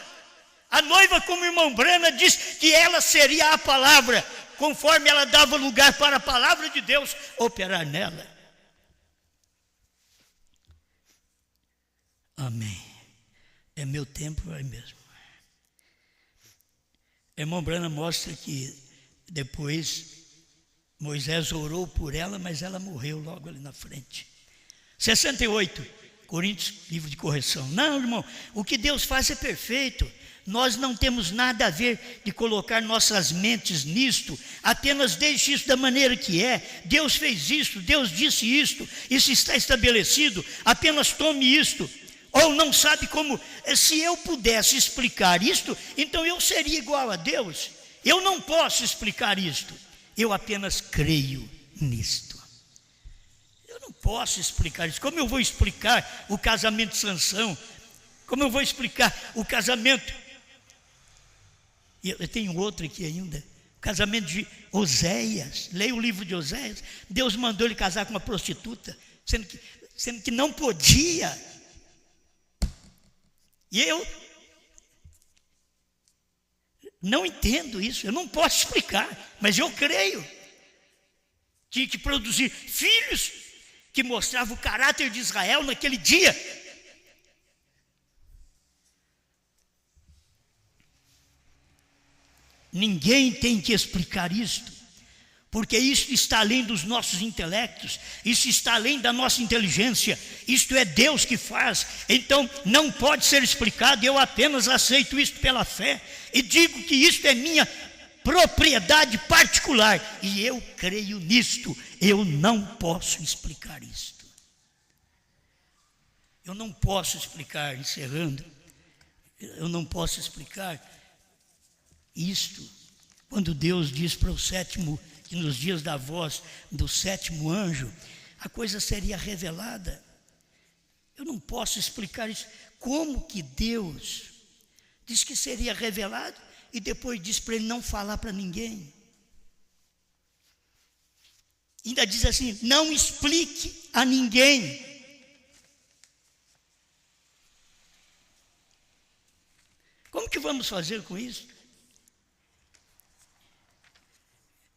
A: A noiva, como o irmão Brana diz, que ela seria a palavra, conforme ela dava lugar para a palavra de Deus operar nela. Amém. É meu tempo, vai mesmo. O irmão Brana mostra que depois Moisés orou por ela, mas ela morreu logo ali na frente. 68, Coríntios, livro de correção. Não, irmão, o que Deus faz é perfeito. Nós não temos nada a ver de colocar nossas mentes nisto. Apenas deixe isso da maneira que é. Deus fez isso, Deus disse isto, isso está estabelecido. Apenas tome isto. Ou não sabe como. Se eu pudesse explicar isto, então eu seria igual a Deus. Eu não posso explicar isto. Eu apenas creio nisto. Eu não posso explicar isso. Como eu vou explicar o casamento de Sansão? Como eu vou explicar o casamento? Eu tenho outro aqui ainda. O casamento de Oséias. Leia o livro de Oséias. Deus mandou ele casar com uma prostituta, sendo que não podia. E eu não entendo isso, eu não posso explicar, mas eu creio. Tinha que produzir filhos que mostravam o caráter de Israel naquele dia. Ninguém tem que explicar isto. porque isso está além dos nossos intelectos, isso está além da nossa inteligência, isto é Deus que faz, então não pode ser explicado. Eu apenas aceito isto pela fé e digo que isto é minha propriedade particular e eu creio nisto. Eu não posso explicar isto. Eu não posso explicar, encerrando, eu não posso explicar isto quando Deus diz para o sétimo, que nos dias da voz do sétimo anjo, a coisa seria revelada. Eu não posso explicar isso. Como que Deus diz que seria revelado e depois diz para ele não falar para ninguém? Ainda diz assim, não explique a ninguém. Como que vamos fazer com isso?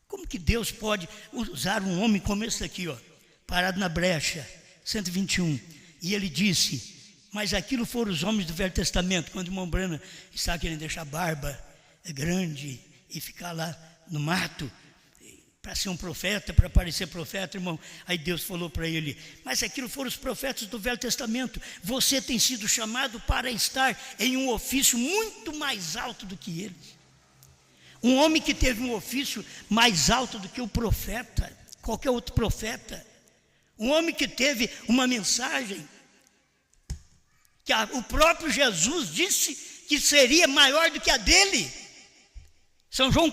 A: Como que Deus pode usar um homem como esse aqui, parado na brecha, 121, e ele disse, mas aquilo foram os homens do Velho Testamento, quando o irmão Branham estava querendo deixar a barba grande e ficar lá no mato, para ser um profeta, para parecer profeta, irmão. Aí Deus falou para ele, mas aquilo foram os profetas do Velho Testamento, você tem sido chamado para estar em um ofício muito mais alto do que eles. Um homem que teve um ofício mais alto do que o profeta, qualquer outro profeta. Um homem que teve uma mensagem que o próprio Jesus disse que seria maior do que a dele. São João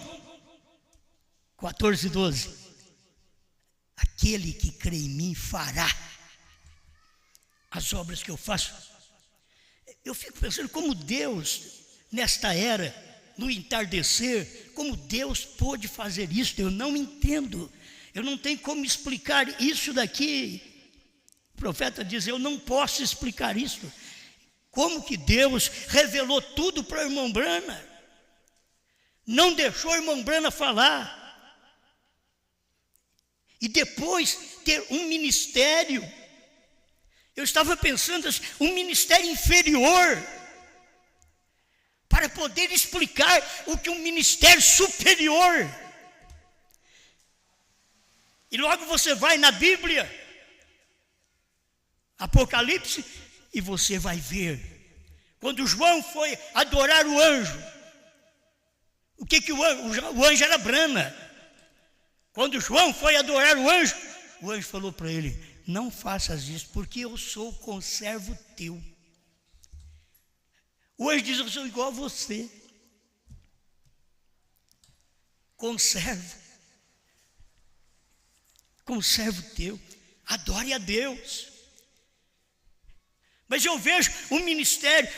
A: 14:12. Aquele que crê em mim fará as obras que eu faço. Eu fico pensando como Deus, nesta era, no entardecer, como Deus pôde fazer isso. Eu não entendo, eu não tenho como explicar isso daqui. O profeta diz, eu não posso explicar isso. Como que Deus revelou tudo para o irmão Branham, não deixou o irmão Branham falar, e depois ter um ministério, eu estava pensando assim, um ministério inferior, para poder explicar o que um ministério superior. E logo você vai na Bíblia, Apocalipse, e você vai ver, quando João foi adorar o anjo, o que o anjo era Branham. Quando João foi adorar o anjo falou para ele, não faças isso, porque eu sou conservo teu. O anjo diz, eu sou igual a você. Conservo teu. Adore a Deus. Mas eu vejo o ministério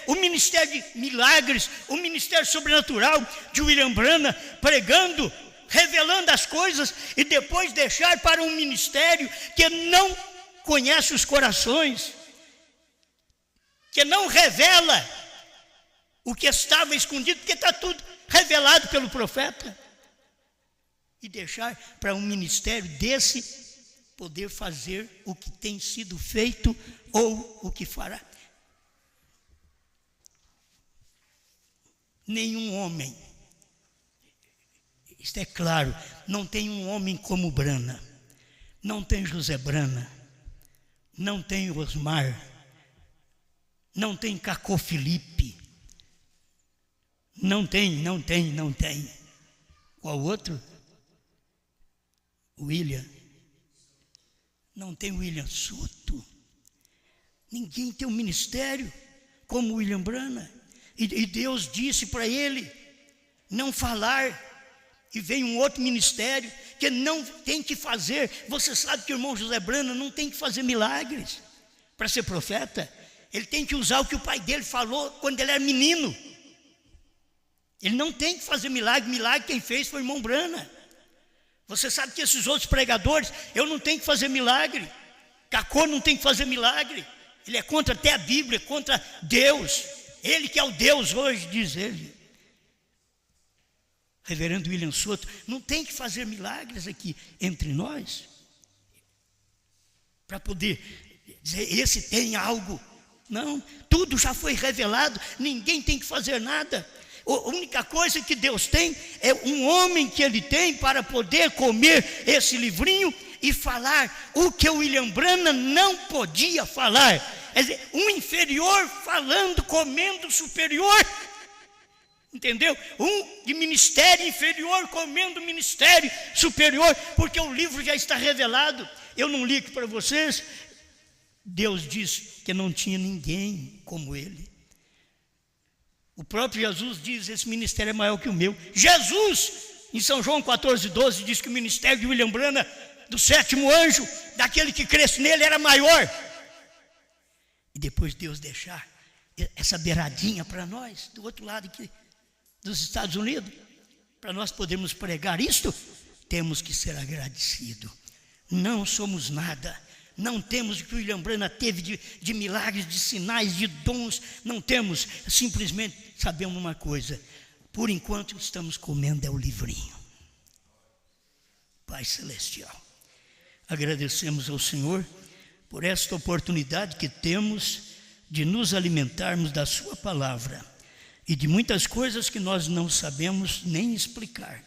A: de milagres, o ministério sobrenatural de William Branham pregando, revelando as coisas e depois deixar para um ministério que não conhece os corações, que não revela o que estava escondido, porque está tudo revelado pelo profeta, e deixar para um ministério desse poder fazer o que tem sido feito ou o que fará. Nenhum homem, isto é claro, não tem um homem como Branham, não tem José Branham, não tem Osmar, não tem Cacô Felipe, não tem. Qual outro? William. Não tem William Soto. Ninguém tem um ministério como William Branham. E Deus disse para ele não falar. E vem um outro ministério que não tem que fazer. Você sabe que o irmão José Branham não tem que fazer milagres para ser profeta. Ele tem que usar o que o pai dele falou quando ele era menino. Ele não tem que fazer milagre quem fez foi o irmão Branham. Você sabe que esses outros pregadores, eu não tenho que fazer milagre, Cacô não tem que fazer milagre, ele é contra até a Bíblia, contra Deus, ele que é o Deus hoje, diz ele. Reverendo William Soto, não tem que fazer milagres aqui entre nós, para poder dizer, esse tem algo. Não, tudo já foi revelado, ninguém tem que fazer nada. A única coisa que Deus tem é um homem que Ele tem para poder comer esse livrinho e falar o que o William Branham não podia falar. Quer dizer, um inferior falando, comendo o superior. Entendeu? Um de ministério inferior comendo ministério superior, porque o livro já está revelado. Eu não li aqui para vocês. Deus disse que não tinha ninguém como ele. O próprio Jesus diz: esse ministério é maior que o meu. Jesus, em São João 14:12, diz que o ministério de William Branham, do sétimo anjo, daquele que cresce nele, era maior. E depois Deus deixar essa beiradinha para nós, do outro lado aqui dos Estados Unidos, para nós podermos pregar isto, temos que ser agradecidos. Não somos nada, não temos o que o William Branham teve de milagres, de sinais, de dons, não temos. Simplesmente sabemos uma coisa: por enquanto estamos comendo é o livrinho. Pai Celestial, agradecemos ao Senhor por esta oportunidade que temos de nos alimentarmos da sua palavra e de muitas coisas que nós não sabemos nem explicar,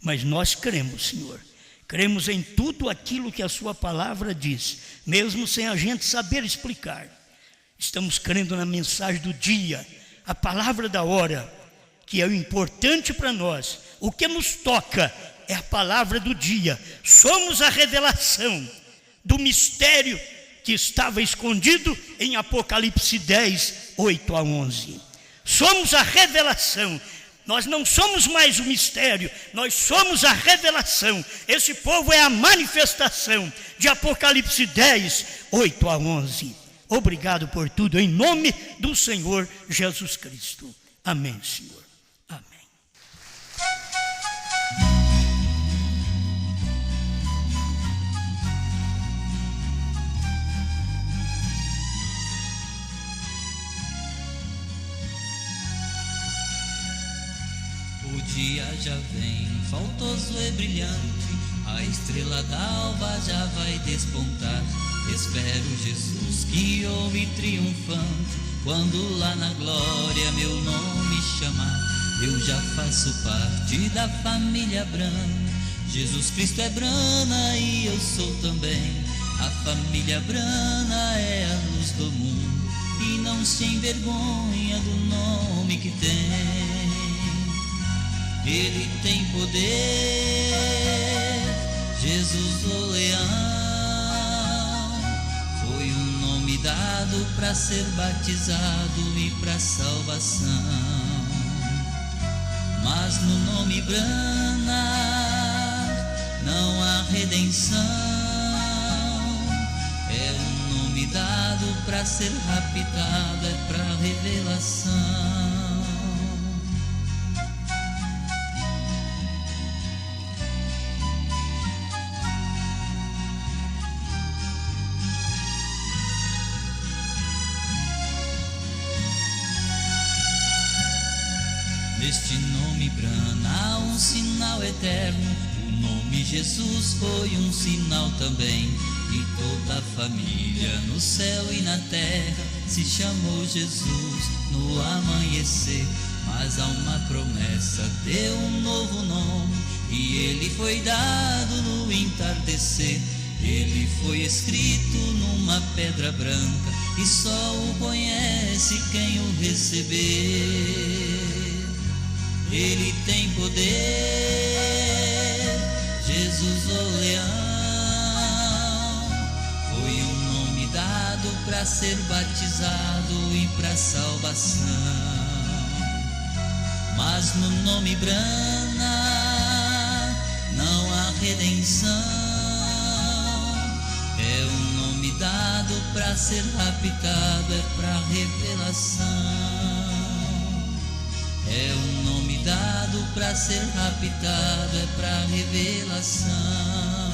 A: mas nós cremos, Senhor. Cremos em tudo aquilo que a sua palavra diz, mesmo sem a gente saber explicar. Estamos crendo na mensagem do dia, a palavra da hora, que é o importante para nós. O que nos toca é a palavra do dia. Somos a revelação do mistério que estava escondido em Apocalipse 10, 8 a 11. Somos a revelação. Nós não somos mais o mistério, nós somos a revelação. Esse povo é a manifestação de Apocalipse 10, 8 a 11. Obrigado por tudo, em nome do Senhor Jesus Cristo. Amém, Senhor. Amém.
B: O dia já vem, faltoso e brilhante, a estrela d'alva já vai despontar. Espero Jesus que ouve triunfante, quando lá na glória meu nome chamar. Eu já faço parte da família Brana, Jesus Cristo é Brana e eu sou também. A família Brana é a luz do mundo e não se envergonha do nome que tem. Ele tem poder, Jesus o Leão, foi um nome dado para ser batizado e para salvação. Mas no nome Brana não há redenção, é um nome dado para ser raptado, é para revelação. Neste nome Brana há um sinal eterno, o nome Jesus foi um sinal também. E toda a família no céu e na terra se chamou Jesus no amanhecer. Mas há uma promessa, deu um novo nome, e ele foi dado no entardecer. Ele foi escrito numa pedra branca, e só o conhece quem o receber. Ele tem poder, Jesus o Leão, foi um nome dado para ser batizado e para salvação. Mas no nome Brana não há redenção, é um nome dado para ser raptado, é para revelação. É um nome dado para ser raptado, é para revelação.